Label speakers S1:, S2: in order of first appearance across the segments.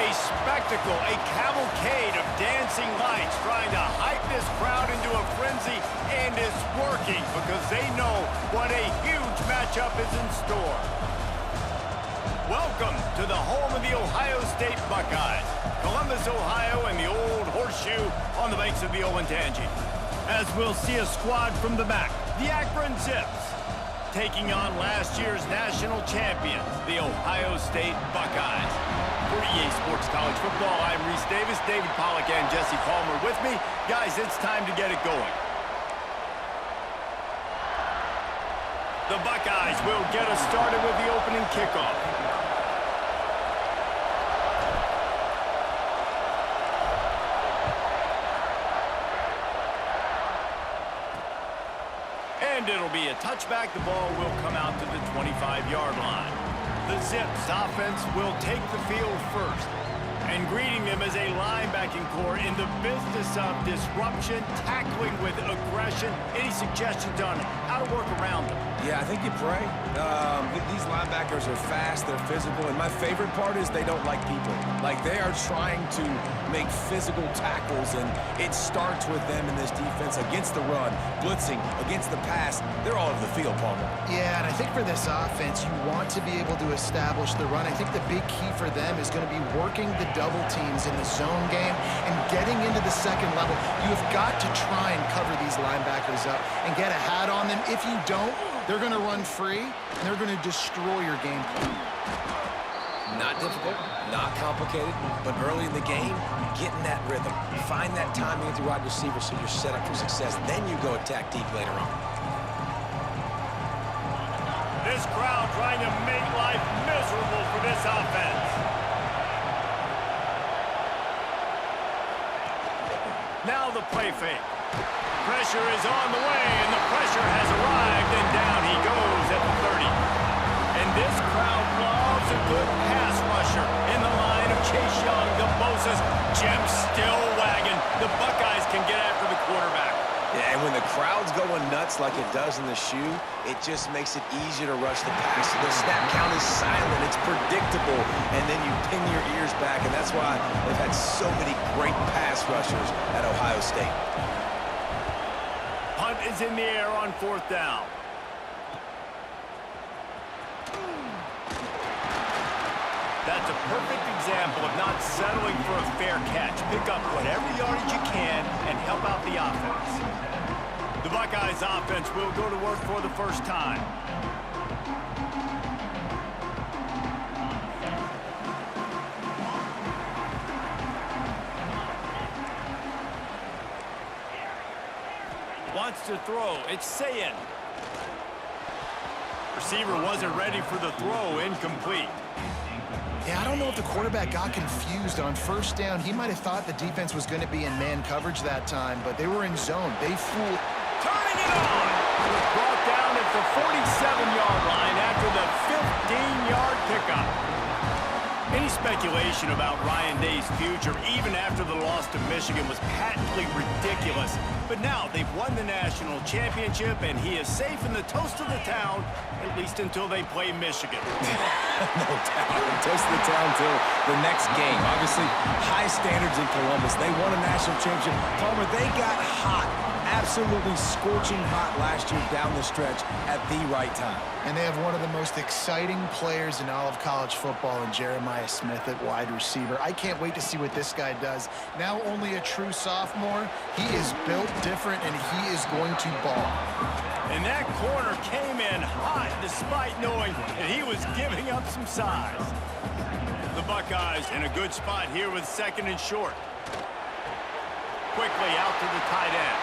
S1: A spectacle, a cavalcade of dancing lights trying to hype this crowd into a frenzy, and it's working because they know what a huge matchup is in store. Welcome to the home of the Ohio State Buckeyes, Columbus, Ohio, and the old horseshoe on the banks of the Olentangy. As we'll see a squad from the back, the Akron Zips, taking on last year's national champions, the Ohio State Buckeyes. For EA Sports College Football, I'm Reese Davis, David Pollack, and Jesse Palmer with me. Guys, it's time to get it going. The Buckeyes will get us started with the opening kickoff. And it'll be a touchback. The ball will come out to the 25-yard line. The Zips offense will take the field first. And greeting them as a linebacking core in the business of disruption, tackling with aggression. Any suggestions on how to work around them?
S2: Yeah, I think you pray. These linebackers are fast, they're physical, and my favorite part is they don't like people. Like, they are trying to make physical tackles, and it starts with them in this defense against the run, blitzing, against the pass. They're all over the field, Palmer.
S3: Yeah, and I think for this offense, you want to be able to establish the run. I think the big key for them is going to be working the double teams in the zone game and getting into the second level. You have got to try and cover these linebackers up and get a hat on them. If you don't, they're going to run free, and they're going to destroy your game plan.
S2: Not difficult, not complicated, but early in the game, get in that rhythm. Find that timing with your wide receiver so you're set up for success. Then you go attack deep later on.
S1: This crowd trying to make life miserable for this offense. Now the play fake. Pressure is on the way, and the pressure has arrived, and down he goes at the 30. And this crowd loves a good pass rusher in the line of Chase Young, the Moses, Jim still wagging. The Buckeyes can get after the quarterback.
S2: Yeah, and when the crowd's going nuts like it does in the shoe, it just makes it easier to rush the pass. The snap count is silent, it's predictable, and then you pin your ears back, and that's why they've had so many great pass rushers at Ohio State.
S1: Punt is in the air on 4th down. That's a perfect example of not settling for a fair catch. Pick up whatever yardage you can and help out the offense. The Buckeyes offense will go to work for the first time. Wants to throw. It's Sayin. Receiver wasn't ready for the throw. Incomplete.
S3: Yeah, I don't know if the quarterback got confused on 1st down. He might have thought the defense was going to be in man coverage that time, but they were in zone. They fooled.
S1: Turning it on! Brought down at the 47-yard line after the 15-yard pickup. Any speculation about Ryan Day's future, even after the loss to Michigan, was patently ridiculous. But now they've won the national championship, and he is safe in the toast of the town, at least until they play Michigan.
S2: No doubt. Toast of the town until the next game. Obviously, high standards in Columbus. They won a national championship. Palmer, they got hot, absolutely scorching hot last year down the stretch at the right time.
S3: And they have one of the most exciting players in all of college football in Jeremiah Smith at wide receiver. I can't wait to see what this guy does. Now only a true sophomore, he is built different, and he is going to ball.
S1: And that corner came in hot despite knowing that he was giving up some size. The Buckeyes in a good spot here with 2nd and short. Quickly out to the tight end.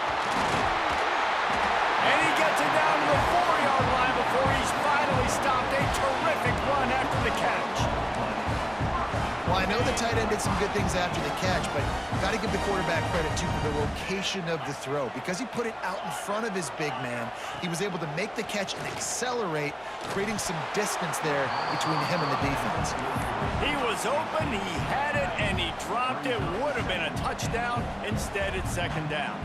S1: And he gets it down to the 4-yard line before he's finally stopped. A terrific run after the catch.
S3: Well, I know the tight end did some good things after the catch, but you've got to give the quarterback credit, too, for the location of the throw. Because he put it out in front of his big man, he was able to make the catch and accelerate, creating some distance there between him and the defense.
S1: He was open, he had it, and he dropped it. Would have been a touchdown. Instead, it's 2nd down.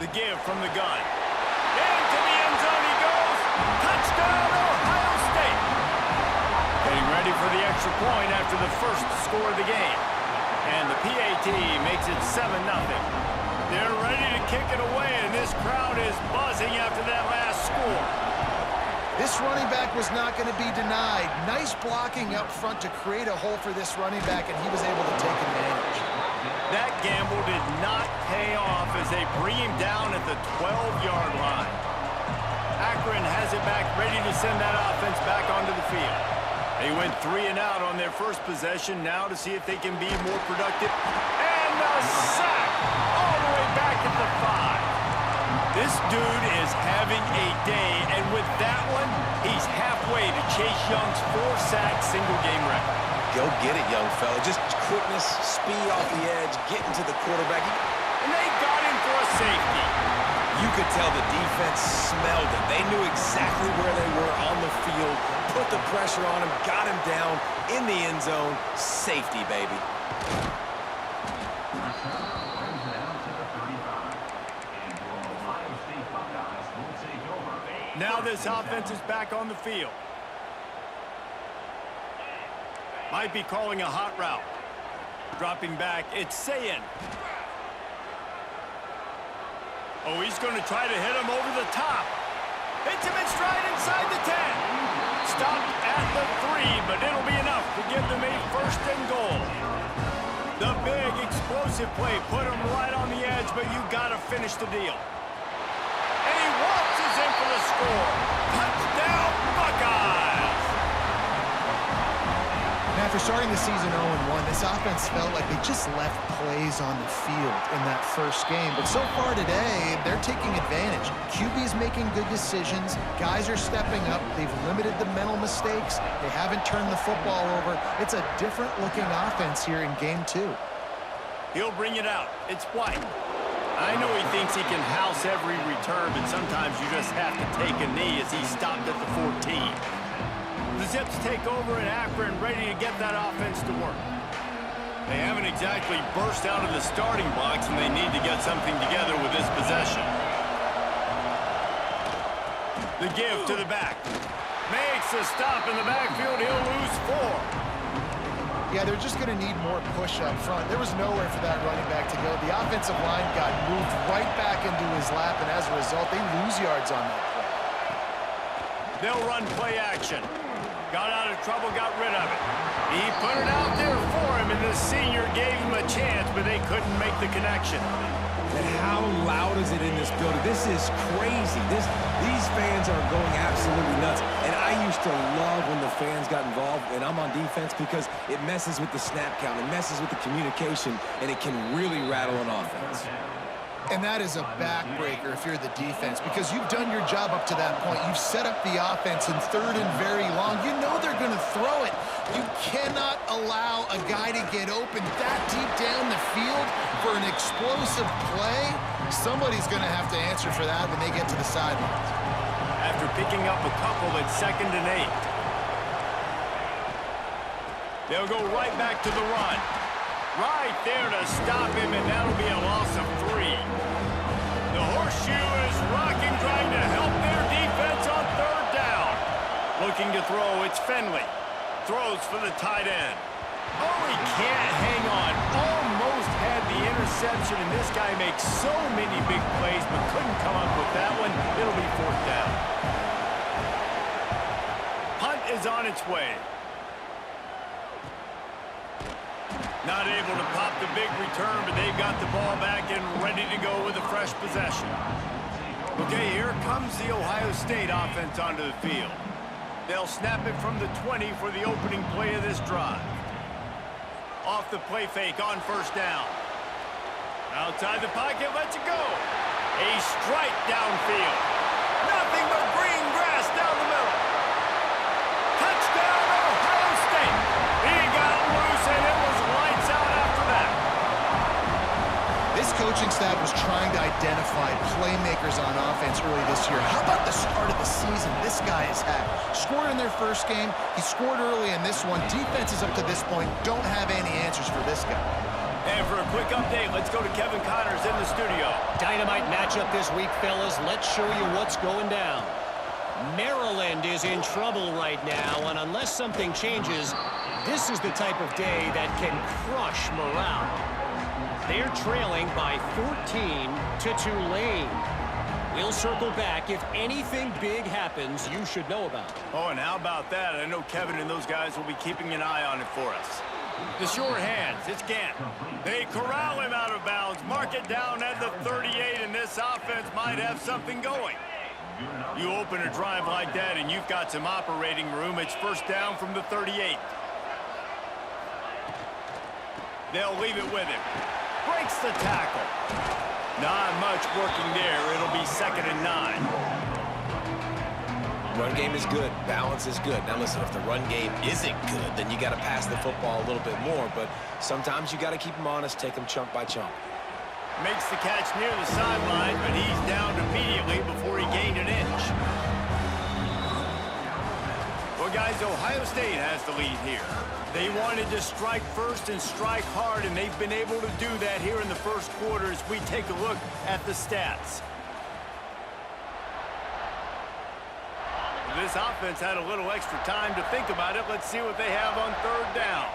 S1: The give from the gun. Into the end zone he goes. Touchdown, Ohio State. Getting ready for for the extra point after the first score of the game. And the PAT makes it 7-0. They're ready to kick it away, and this crowd is buzzing after that last score.
S3: This running back was not going to be denied. Nice blocking up front to create a hole for this running back, and he was able to take advantage.
S1: That gamble did not pay off as they bring him down at the 12-yard line. Akron has it back, ready to send that offense back onto the field. They went 3 and out on their first possession, now to see if they can be more productive. And a sack all the way back at the 5. This dude is having a day, and with that one, he's halfway to Chase Young's 4-sack single-game record.
S2: Go get it, young fella. Just quickness, speed off the edge, getting to the quarterback.
S1: And they got him for a safety.
S2: You could tell the defense smelled it. They knew exactly where they were on the field, put the pressure on him, got him down in the end zone. Safety, baby.
S1: Now this offense is back on the field. Might be calling a hot route. Dropping back, it's Sayin. Oh, he's going to try to hit him over the top. Hits him in stride inside the 10. Stopped at the 3, but it'll be enough to give them a 1st and goal. The big explosive play put him right on the edge, but you got to finish the deal. And he waltzes in for the score. Touchdown, Buckeyes!
S3: Now, after starting the season 0-1, this offense felt like they just left plays on the field in that first game. But so far today, they're taking advantage. QB's making good decisions. Guys are stepping up. They've limited the mental mistakes. They haven't turned the football over. It's a different-looking offense here in Game 2.
S1: He'll bring it out. It's White. I know he thinks he can house every return, but sometimes you just have to take a knee as he stopped at the 14. The Zips take over in Akron, ready to get that offense to work. They haven't exactly burst out of the starting blocks, and they need to get something together with this possession. The give to the back. Makes a stop in the backfield. He'll lose 4.
S3: Yeah, they're just going to need more push up front. There was nowhere for that running back to go. The offensive line got moved right back into his lap, and as a result, they lose yards on that play.
S1: They'll run play action. Got out of trouble, got rid of it. He put it out there for him, and the senior gave him a chance, but they couldn't make the connection.
S2: And how loud is it in this building? This is crazy. These fans are going absolutely nuts. And I used to love when the fans got involved, and I'm on defense, because it messes with the snap count, it messes with the communication, and it can really rattle an offense.
S3: And that is a backbreaker if you're the defense, because you've done your job up to that point. You've set up the offense in 3rd and very long. You know they're going to throw it. You cannot allow a guy to get open that deep down the field for an explosive play. Somebody's going to have to answer for that when they get to the sidelines.
S1: After picking up a couple at 2nd and 8. They'll go right back to the run. Right there to stop him, and that'll be a loss of 3. The horseshoe is rocking, trying to help their defense on 3rd down. Looking to throw, it's Finley. Throws for the tight end. Oh, he can't hang on. Almost had the interception, and this guy makes so many big plays, but couldn't come up with that one. It'll be 4th down. Punt is on its way. Not able to pop the big return, but they've got the ball back and ready to go with a fresh possession. Okay, here comes the Ohio State offense onto the field. They'll snap it from the 20 for the opening play of this drive. Off the play fake on 1st down. Outside the pocket, lets it go. A strike downfield. Nothing but green grass down the middle. Touchdown, Ohio State. He got loose, and it was lights out after that.
S3: This coaching staff was trying to identify playmakers on offense early this year. How about the start of the season this guy has had? Scored in their first game. He scored early in this one. Defenses up to this point don't have any answers for this guy.
S1: And for a quick update, let's go to Kevin Connors in the studio.
S4: Dynamite matchup this week, fellas. Let's show you what's going down. Maryland is in trouble right now, and unless something changes, This is the type of day that can crush morale. They're trailing by 14 to Tulane. We'll circle back. If anything big happens, you should know about it.
S1: Oh, and how about that? I know Kevin and those guys will be keeping an eye on it for us. The short hands, it's Gant. They corral him out of bounds, mark it down at the 38, and this offense might have something going. You open a drive like that, and you've got some operating room. It's first down from the 38. They'll leave it with him. Breaks the tackle. Not much working there. It'll be 2nd and 9.
S2: Run game is good. Balance is good. Now listen, if the run game isn't good, then you got to pass the football a little bit more. But sometimes you got to keep them honest, take them chunk by chunk.
S1: Makes the catch near the sideline, but he's down immediately before he gained an inch. Well, guys, Ohio State has the lead here. They wanted to strike first and strike hard, and they've been able to do that here in the first quarter as we take a look at the stats. This offense had a little extra time to think about it. Let's see what they have on 3rd down.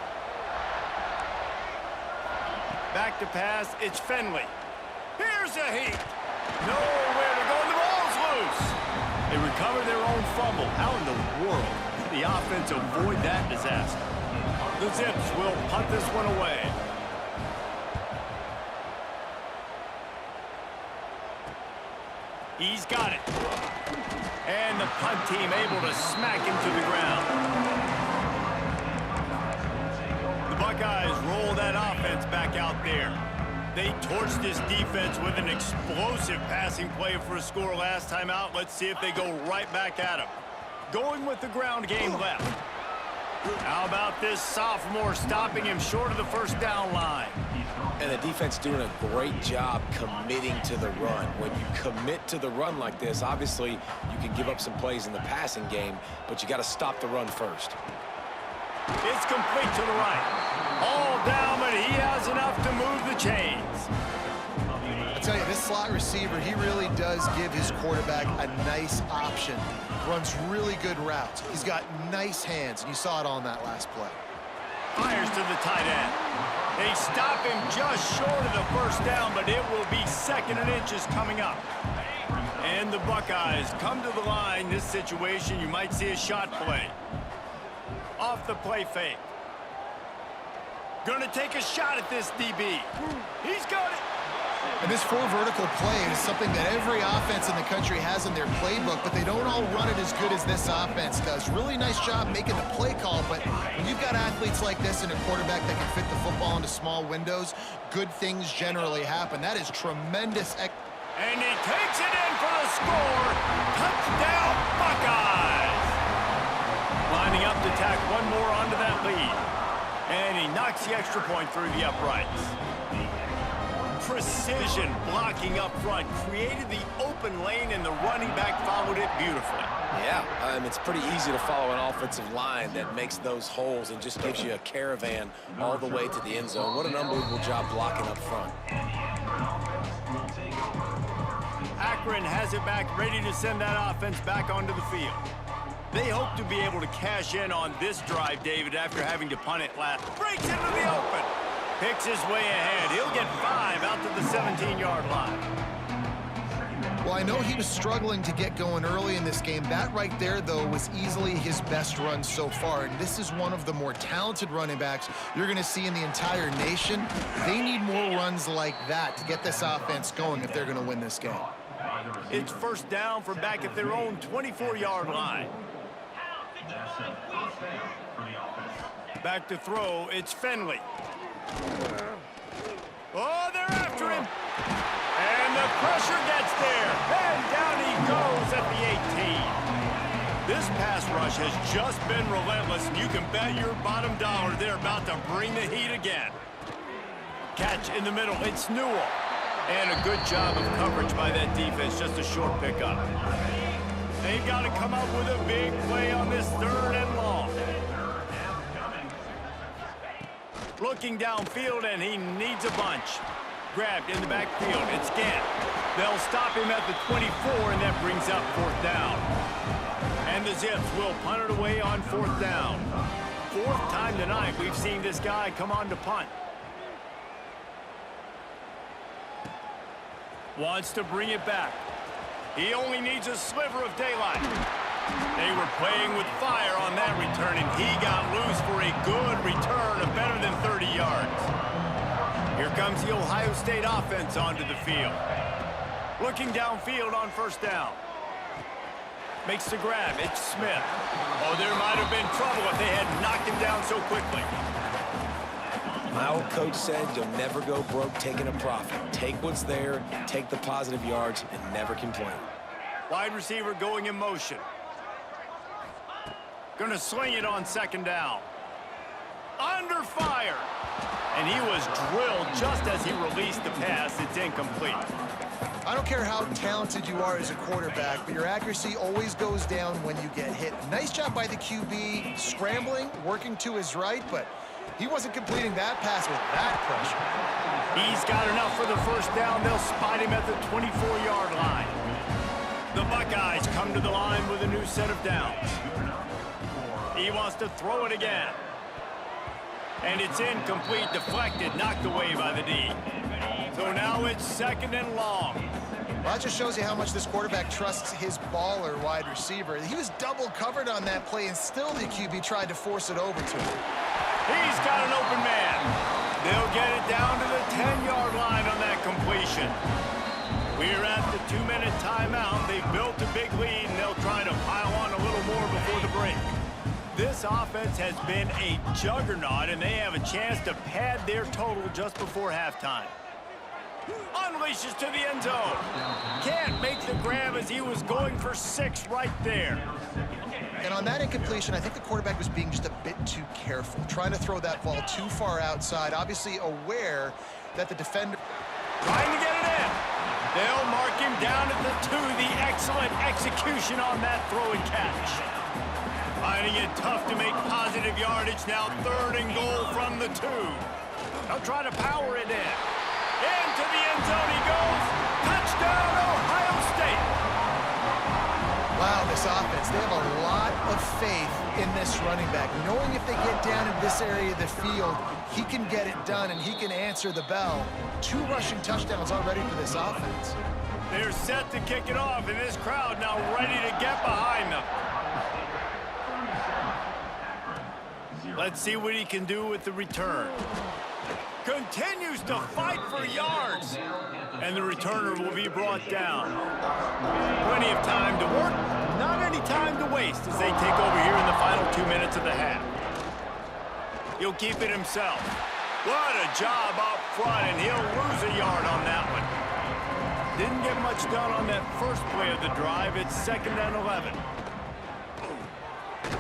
S1: Back to pass, it's Finley. Here's a heat. Nowhere to go, and the ball's loose. They recover their own fumble. How in the world did the offense avoid that disaster? The Zips will punt this one away. He's got it. And the punt team able to smack him to the ground. The Buckeyes roll that offense back out there. They torched this defense with an explosive passing play for a score last time out. Let's see if they go right back at him. Going with the ground game left. How about this sophomore stopping him short of the first down line?
S2: And the defense doing a great job committing to the run. When you commit to the run like this, obviously you can give up some plays in the passing game, but you got to stop the run first.
S1: It's complete to the right. All down, but he has enough to move the chains.
S3: I tell you, this slot receiver, he really does give his quarterback a nice option. Runs really good routes. He's got nice hands, and you saw it on that last play.
S1: Fires to the tight end. They stop him just short of the first down, but it will be 2nd and inches coming up. And the Buckeyes come to the line. This situation, you might see a shot play. Off the play fake. Gonna take a shot at this DB. He's got it.
S3: And this 4 vertical play is something that every offense in the country has in their playbook, but they don't all run it as good as this offense does. Really nice job making the play call, but when you've got athletes like this and a quarterback that can fit the football into small windows, good things generally happen. That is tremendous.
S1: And he takes it in for the score. Touchdown, Buckeyes. Lining up to tack one more onto that lead. And he knocks the extra point through the uprights. Precision blocking up front created the open lane, and the running back followed it beautifully.
S2: Yeah, it's pretty easy to follow an offensive line that makes those holes and just gives you a caravan all the way to the end zone. What an unbelievable job blocking up front.
S1: Akron has it back, ready to send that offense back onto the field. They hope to be able to cash in on this drive, David, after having to punt it last. Breaks into the open. Picks his way ahead. He'll get 5 out to the 17-yard line.
S3: Well, I know he was struggling to get going early in this game. That right there, though, was easily his best run so far. And this is one of the more talented running backs you're going to see in the entire nation. They need more runs like that to get this offense going if they're going to win this game.
S1: It's first down from back at their own 24-yard line. Back to throw, it's Finley. Oh, they're after him. And the pressure gets there. And down he goes at the 18. This pass rush has just been relentless, and you can bet your bottom dollar they're about to bring the heat again. Catch in the middle, it's Newell. And a good job of coverage by that defense, just a short pickup. They've got to come up with a big play on this 3rd and long. Looking downfield, and he needs a bunch. Grabbed in the backfield, it's Gant. They'll stop him at the 24, and that brings up 4th down. And the Zips will punt it away on 4th down. fourth time tonight we've seen this guy come on to punt. Wants to bring it back. He only needs a sliver of daylight. They were playing with fire on that return, and he got loose for a good return of better than 30 yards. Here comes the Ohio State offense onto the field. Looking downfield on first down. Makes the grab. It's Smith. Oh, there might have been trouble if they had knocked him down so quickly.
S2: My old coach said you'll never go broke taking a profit. Take what's there, take the positive yards, and never complain.
S1: Wide receiver going in motion. Gonna sling it on second down. Under fire. And he was drilled just as he released the pass. It's incomplete.
S3: I don't care how talented you are as a quarterback, but your accuracy always goes down when you get hit. Nice job by the QB, scrambling, working to his right, but he wasn't completing that pass with that pressure.
S1: He's got enough for the first down. They'll spot him at the 24-yard line. The Buckeyes come to the line with a new set of downs. He wants to throw it again. And it's incomplete, deflected, knocked away by the D. So now it's second and long.
S3: Well, that just shows you how much this quarterback trusts his baller wide receiver. He was double covered on that play, and still the QB tried to force it over to him.
S1: He's got an open man. They'll get it down to the 10-yard line on that completion. We're at the 2-minute timeout. They've built a big lead, and they'll try to pile on a little more before the break. This offense has been a juggernaut, and they have a chance to pad their total just before halftime. Unleashes to the end zone. Can't make the grab as he was going for 6 right there.
S3: And on that incompletion, I think the quarterback was being just a bit too careful, trying to throw that ball too far outside, obviously aware that the defender...
S1: Trying to get it in. They'll mark him down at the 2. The excellent execution on that throw and catch. Finding it tough to make positive yardage now. 3rd and goal from the 2. They'll try to power it in. Into the end zone he goes. Touchdown, Ohio State.
S3: Wow, this offense, they have a lot of faith in this running back. Knowing if they get down in this area of the field, he can get it done and he can answer the bell. 2 rushing touchdowns already for this offense.
S1: They're set to kick it off, and this crowd now ready to get behind them. Let's see what he can do with the return. Continues to fight for yards. And the returner will be brought down. Plenty of time to work, not any time to waste as they take over here in the final 2 minutes of the half. He'll keep it himself. What a job up front, and he'll lose a yard on that one. Didn't get much done on that first play of the drive. It's 2nd and 11.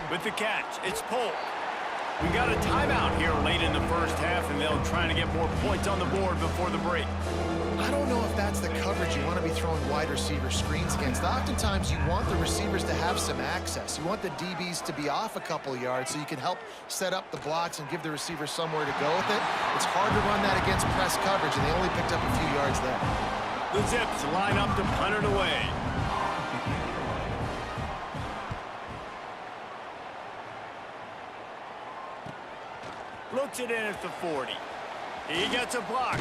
S1: With the catch, it's Polk. We got a timeout here late in the first half, and they'll try to get more points on the board before the break.
S3: I don't know if that's the coverage you want to be throwing wide receiver screens against. Oftentimes, you want the receivers to have some access. You want the DBs to be off a couple yards so you can help set up the blocks and give the receiver somewhere to go with it. It's hard to run that against press coverage, and they only picked up a few yards there.
S1: The Zips line up to punt it away. Looks it in at the 40. He gets a block.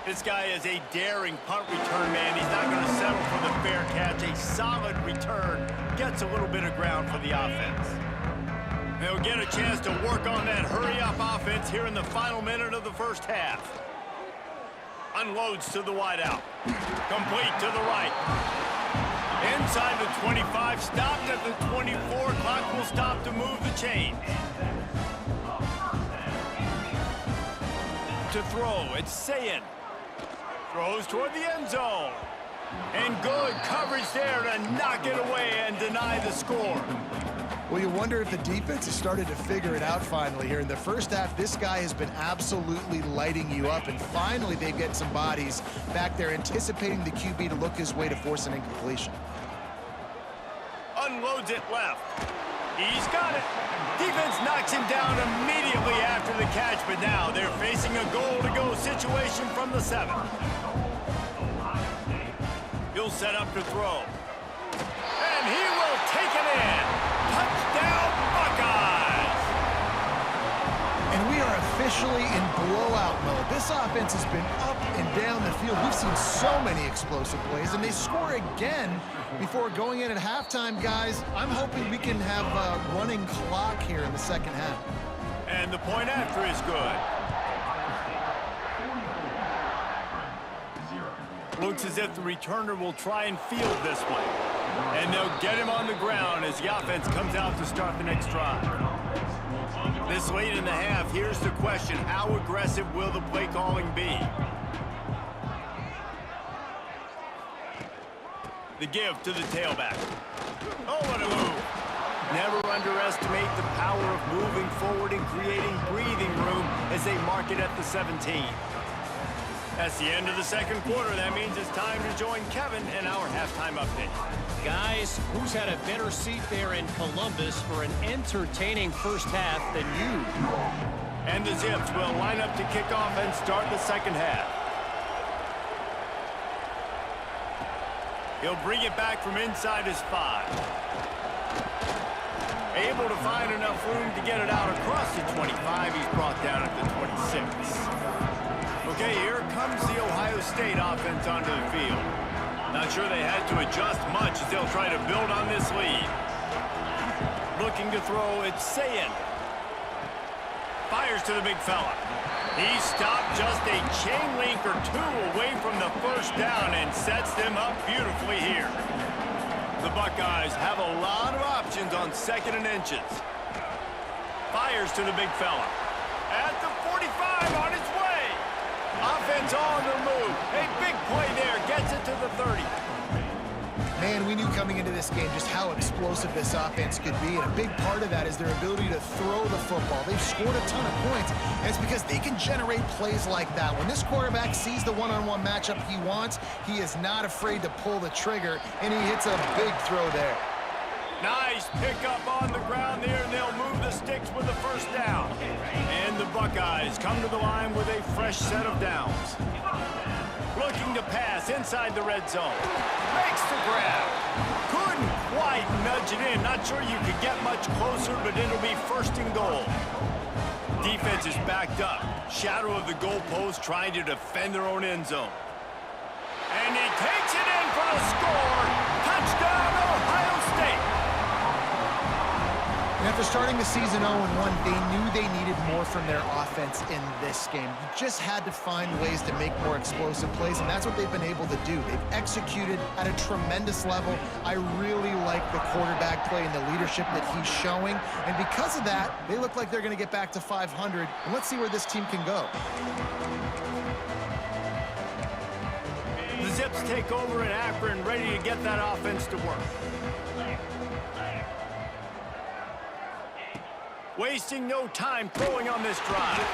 S1: This guy is a daring punt return man. He's not going to settle for the fair catch. A solid return. Gets a little bit of ground for the offense. They'll get a chance to work on that hurry-up offense here in the final minute of the first half. Unloads to the wideout. Complete to the right. Inside the 25. Stopped at the 24. Clock will stop to move the chain. To throw, it's Sayin. Throws toward the end zone. And good coverage there to knock it away and deny the score.
S3: Well, you wonder if the defense has started to figure it out finally here. In the first half, this guy has been absolutely lighting you up, and finally they get some bodies back there anticipating the QB to look his way to force an incompletion.
S1: Unloads it left. He's got it. Defense knocks him down immediately after the catch, but now they're facing a goal-to-go situation from the 7. He'll set up to throw. And he will take it in. Touchdown, Buckeyes!
S3: are officially in blowout mode. This offense has been up and down the field. We've seen so many explosive plays, and they score again before going in at halftime, guys. I'm hoping we can have a running clock here in the second half.
S1: And the point after is good. Looks as if the returner will try and field this one. And they'll get him on the ground as the offense comes out to start the next drive. This late in the half, here's the question. How aggressive will the play calling be? The give to the tailback. Oh, what a move. Never underestimate the power of moving forward and creating breathing room as they mark it at the 17. That's the end of the second quarter. That means it's time to join Kevin in our halftime update.
S4: Guys, who's had a better seat there in Columbus for an entertaining first half than you?
S1: And the Zips will line up to kick off and start the second half. He'll bring it back from inside his 5. Able to find enough room to get it out across the 25. He's brought down at the 26. Okay, here comes the Ohio State offense onto the field. Not sure they had to adjust much as they'll try to build on this lead. Looking to throw, it's Sayin. Fires to the big fella. He stopped just a chain link or two away from the first down and sets them up beautifully here. The Buckeyes have a lot of options on 2nd and inches. Fires to the big fella. At the 45 on its way. Offense on the move. A big play there. Gets it to the 30.
S3: Man, we knew coming into this game just how explosive this offense could be, and a big part of that is their ability to throw the football. They've scored a ton of points, and it's because they can generate plays like that. When this quarterback sees the one-on-one matchup he wants, he is not afraid to pull the trigger, and he hits a big throw there.
S1: Nice pickup on the ground there, and they'll move the sticks with the first down. And the Buckeyes come to the line with a fresh set of downs. Looking to pass inside the red zone. Makes the grab. Couldn't quite nudge it in. Not sure you could get much closer, but it'll be 1st and goal. Defense is backed up. Shadow of the goalpost trying to defend their own end zone. And he takes it in for the score. Touchdown, Ohio State.
S3: And after starting the season 0-1, they knew they needed more from their offense in this game. You just had to find ways to make more explosive plays, and that's what they've been able to do. They've executed at a tremendous level. I really like the quarterback play and the leadership that he's showing, and because of that, they look like they're going to get back to 500, and let's see where this team can go.
S1: The Zips take over in Akron, ready to get that offense to work. Wasting no time throwing on this drive.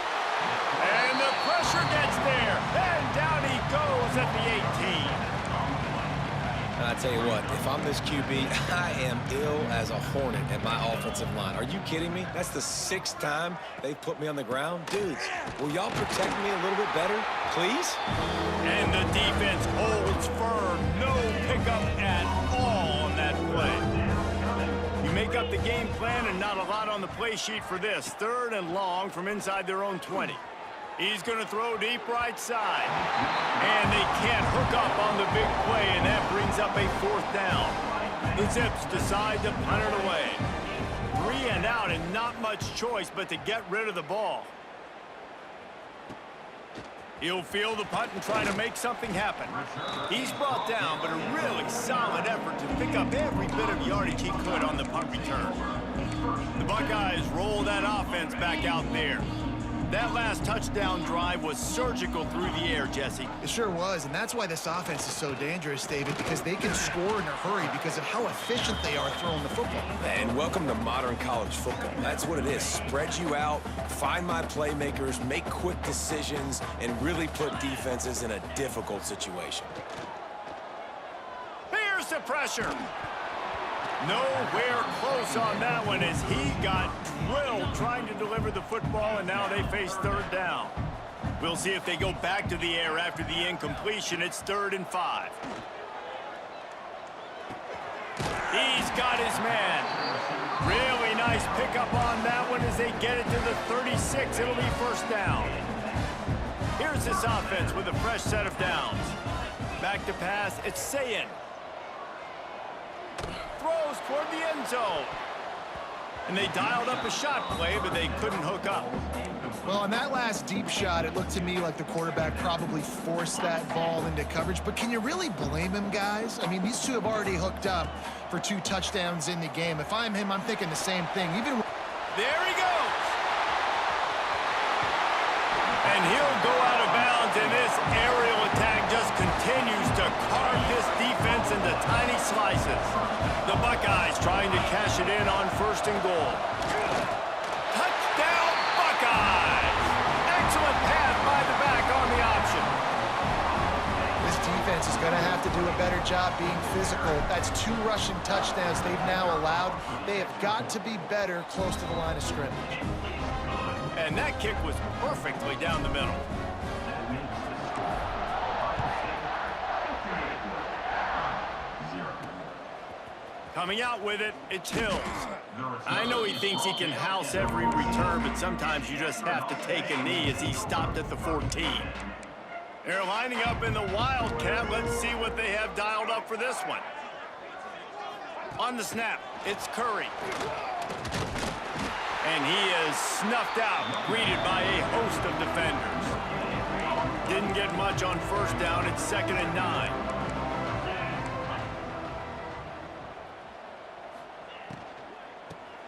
S1: And the pressure gets there. And down he goes at the 18.
S2: I tell you what, if I'm this QB, I am ill as a hornet at my offensive line. Are you kidding me? That's the 6th time they've put me on the ground. Dudes, will y'all protect me a little bit better, please?
S1: And the defense holds firm. No pickup at all on that play. You make up the game plan and not a lot on the play sheet for this. 3rd and long from inside their own 20. He's going to throw deep right side. And they can't hook up on the big play, and that brings up a 4th down. The Zips decide to punt it away. 3 and out and not much choice but to get rid of the ball. He'll field the punt and try to make something happen. He's brought down, but a really solid effort to pick up every bit of yardage he could on the punt return. The Buckeyes roll that offense back out there. That last touchdown drive was surgical through the air, Jesse.
S3: It sure was, and that's why this offense is so dangerous, David, because they can score in a hurry because of how efficient they are throwing the football.
S2: And welcome to modern college football. That's what it is. Spread you out, find my playmakers, make quick decisions, and really put defenses in a difficult situation.
S1: Here's the pressure. Nowhere close on that one as he got drilled trying to deliver the football, and now they face 3rd down. We'll see if they go back to the air after the incompletion. It's 3rd and 5. He's got his man. Really nice pick up on that one as they get it to the 36. It'll be first down. Here's this offense with a fresh set of downs. Back to pass, it's Sayin. Throws toward the end zone. And they dialed up a shot play, but they couldn't hook up.
S3: Well, on that last deep shot, it looked to me like the quarterback probably forced that ball into coverage. But can you really blame him, guys? I mean, these two have already hooked up for 2 touchdowns in the game. If I'm him, I'm thinking the same thing. Even
S1: there he goes. And he'll go out of bounds, and this aerial attack just continues to carve this defense into tiny slices. The Buckeyes trying to cash it in on 1st and goal. Touchdown, Buckeyes! Excellent pass by the back on the option.
S3: this defense is going to have to do a better job being physical. That's 2 rushing touchdowns they've now allowed. They have got to be better close to the line of scrimmage.
S1: And that kick was perfectly down the middle. Coming out with it, it's Hills. I know he thinks he can house every return, but sometimes you just have to take a knee as he stopped at the 14. They're lining up in the Wildcat. Let's see what they have dialed up for this one. On the snap, it's Curry. And he is snuffed out, greeted by a host of defenders. Didn't get much on 1st down. It's 2nd and 9.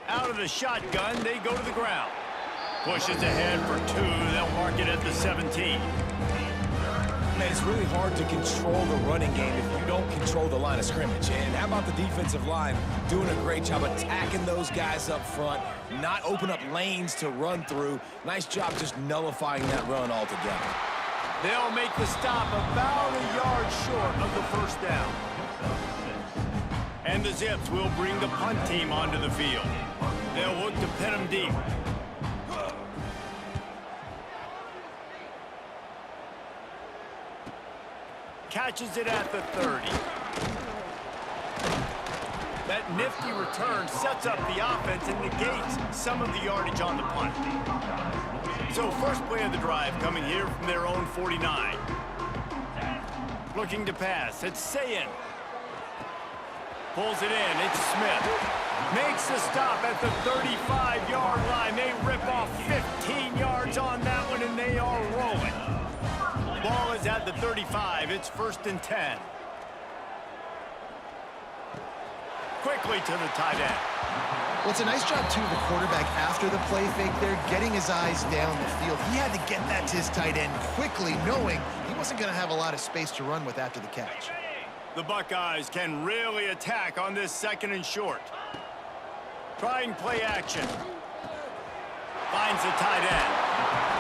S1: Out of the shotgun, they go to the ground. Pushes ahead for 2. They'll mark it at the 17.
S2: Man, it's really hard to control the running game if you don't control the line of scrimmage. And how about the defensive line doing a great job attacking those guys up front, not open up lanes to run through. Nice job just nullifying that run altogether.
S1: They'll make the stop about a yard short of the 1st down. And the Zips will bring the punt team onto the field. They'll look to pin them deep. Catches it at the 30. That nifty return sets up the offense and negates some of the yardage on the punt. So first play of the drive coming here from their own 49. Looking to pass, it's Sayin. Pulls it in, it's Smith. Makes the stop at the 35-yard line. They rip off 15 yards on that one, and they are rolling. Ball is at the 35. It's 1st and 10. Quickly to the tight end.
S3: Well, it's a nice job, too, of the quarterback after the play fake there, getting his eyes down the field. He had to get that to his tight end quickly, knowing he wasn't going to have a lot of space to run with after the catch.
S1: The Buckeyes can really attack on this 2nd and short. Trying play action. Finds the tight end.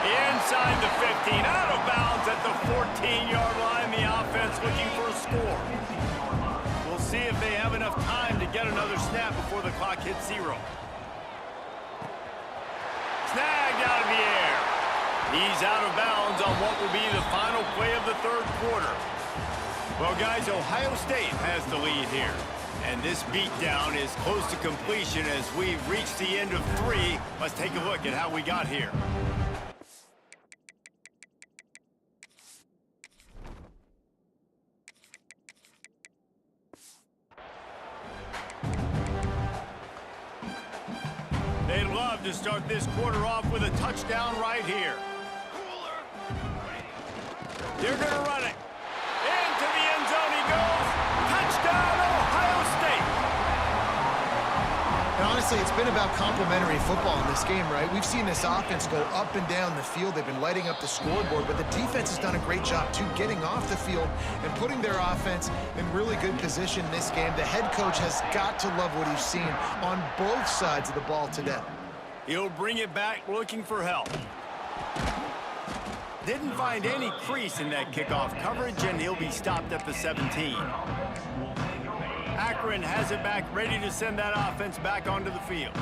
S1: Inside the 15, out of bounds at the 14-yard line. The offense looking for a score. We'll see if they have enough time to get another snap before the clock hits 0. Snagged out of the air. He's out of bounds on what will be the final play of the 3rd quarter. Well, guys, Ohio State has the lead here. And this beatdown is close to completion as we've reached the end of 3. Let's take a look at how we got here. They'd love to start this quarter off with a touchdown right here. They're going to run it. Into the end zone he goes. Touchdown, Ohio State.
S3: And honestly, it's been about complementary football in this game, right? We've seen this offense go up and down the field. They've been lighting up the scoreboard, but the defense has done a great job, too, getting off the field and putting their offense in really good position in this game. The head coach has got to love what he's seen on both sides of the ball today.
S1: He'll bring it back looking for help. Didn't find any crease in that kickoff coverage, and he'll be stopped at the 17. Akron has it back, ready to send that offense back onto the field.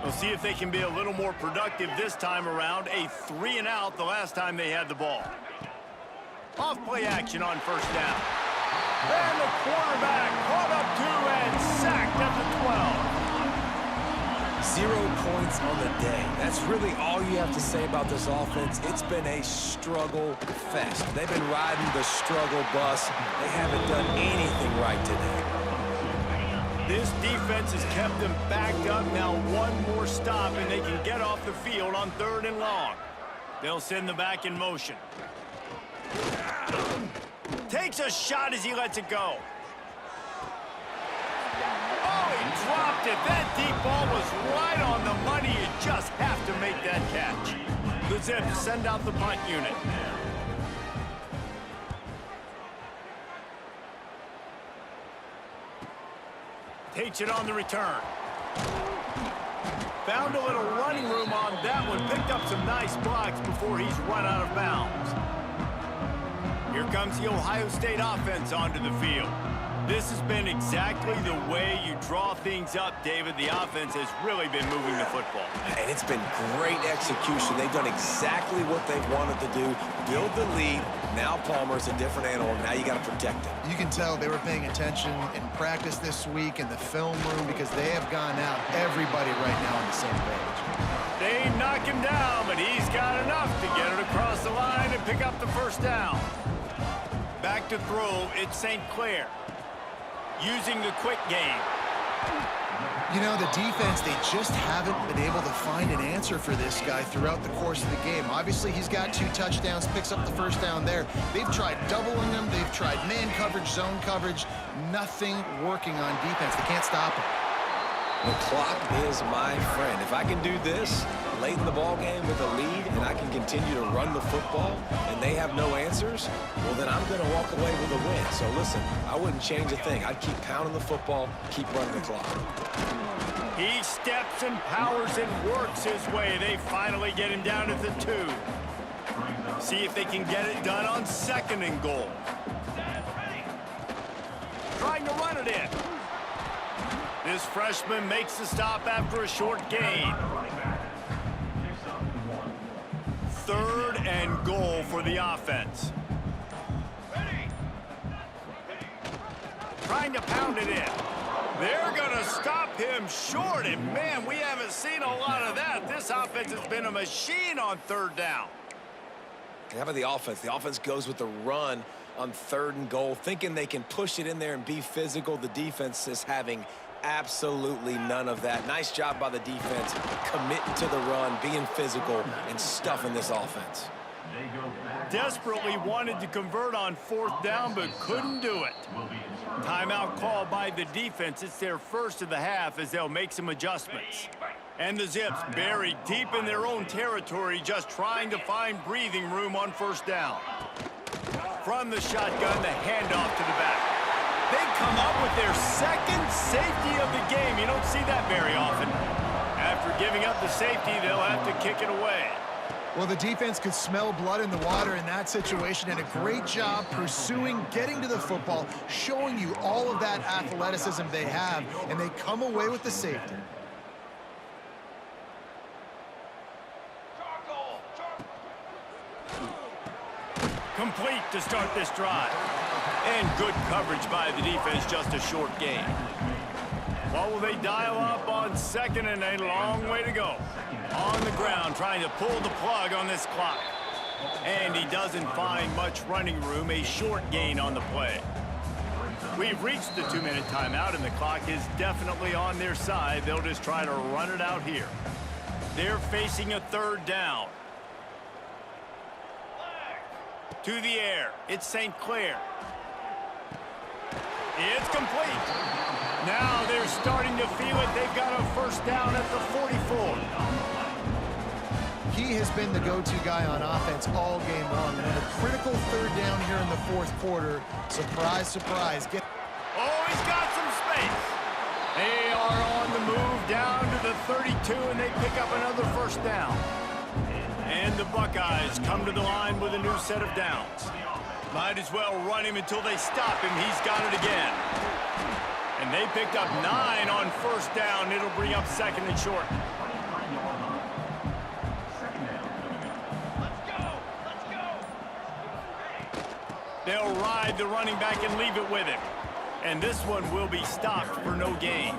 S1: We'll see if they can be a little more productive this time around. A 3-and-out the last time they had the ball. Off play action on 1st down. And the quarterback caught up to and sacked at the 12.
S2: 0 points on the day. That's really all you have to say about this offense. It's been a struggle fest. They've been riding the struggle bus. They haven't done anything right today.
S1: This defense has kept them backed up. Now one more stop, and they can get off the field on 3rd and long. They'll send the back in motion. Takes a shot as he lets it go. Oh, he dropped it. That deep ball was right on the money. You just have to make that catch. The Zips send out the punt unit. Takes it on the return. Found a little running room on that one. Picked up some nice blocks before he's run out of bounds. Here comes the Ohio State offense onto the field. This has been exactly the way you draw things up, David. The offense has really been moving the football.
S2: And it's been great execution. They've done exactly what they've wanted to do. Build the lead. Now Palmer's a different animal. Now you got to protect him.
S3: You can tell they were paying attention in practice this week in the film room because they have gone out, everybody right now on the same page.
S1: They knock him down, but he's got enough to get it across the line and pick up the first down. Back to throw, it's St. Clair. Using the quick game.
S3: You know, the defense, they just haven't been able to find an answer for this guy throughout the course of the game. Obviously, he's got 2 touchdowns, picks up the first down there. They've tried doubling him. They've tried man coverage, zone coverage. Nothing working on defense. They can't stop him.
S2: The clock is my friend. If I can do this late in the ball game with a lead and I can continue to run the football and they have no answers, well, then I'm going to walk away with a win. So listen, I wouldn't change a thing. I'd keep pounding the football, keep running the clock.
S1: He steps and powers and works his way. They finally get him down at the 2. See if they can get it done on 2nd and goal. Trying to run it in. This freshman makes the stop after a short gain. 3rd and goal for the offense. Trying to pound it in. They're going to stop him short, and man, we haven't seen a lot of that. This offense has been a machine on 3rd down.
S2: How about the offense? The offense goes with the run on 3rd and goal, thinking they can push it in there and be physical. The defense is having absolutely none of that. Nice job by the defense, committing to the run, being physical, and stuffing this offense.
S1: Desperately wanted to convert on 4th down, but couldn't do it. Timeout called by the defense. It's their first of the half as they'll make some adjustments. And the Zips buried deep in their own territory, just trying to find breathing room on 1st down. From the shotgun, the handoff to the back. They come up with their 2nd safety of the game. You don't see that very often. After giving up the safety, they'll have to kick it away.
S3: Well, the defense could smell blood in the water in that situation, and a great job pursuing, getting to the football, showing you all of that athleticism they have, and they come away with the safety.
S1: Complete to start this drive. And good coverage by the defense, just a short gain. What will they dial up on 2nd and a long way to go? On the ground, trying to pull the plug on this clock. And he doesn't find much running room, a short gain on the play. We've reached the 2-minute timeout, and the clock is definitely on their side. They'll just try to run it out here. They're facing a 3rd down. To the air, it's St. Clair. It's complete. Now they're starting to feel it. They've got a 1st down at the 44.
S3: He has been the go-to guy on offense all game long. And in a critical 3rd down here in the 4th quarter, surprise, surprise.
S1: Oh, he's got some space. They are on the move down to the 32, and they pick up another 1st down. And the Buckeyes come to the line with a new set of downs. Might as well run him until they stop him. He's got it again. And they picked up 9 on 1st down. It'll bring up 2nd and short. They'll ride the running back and leave it with him. And this one will be stopped for no gain.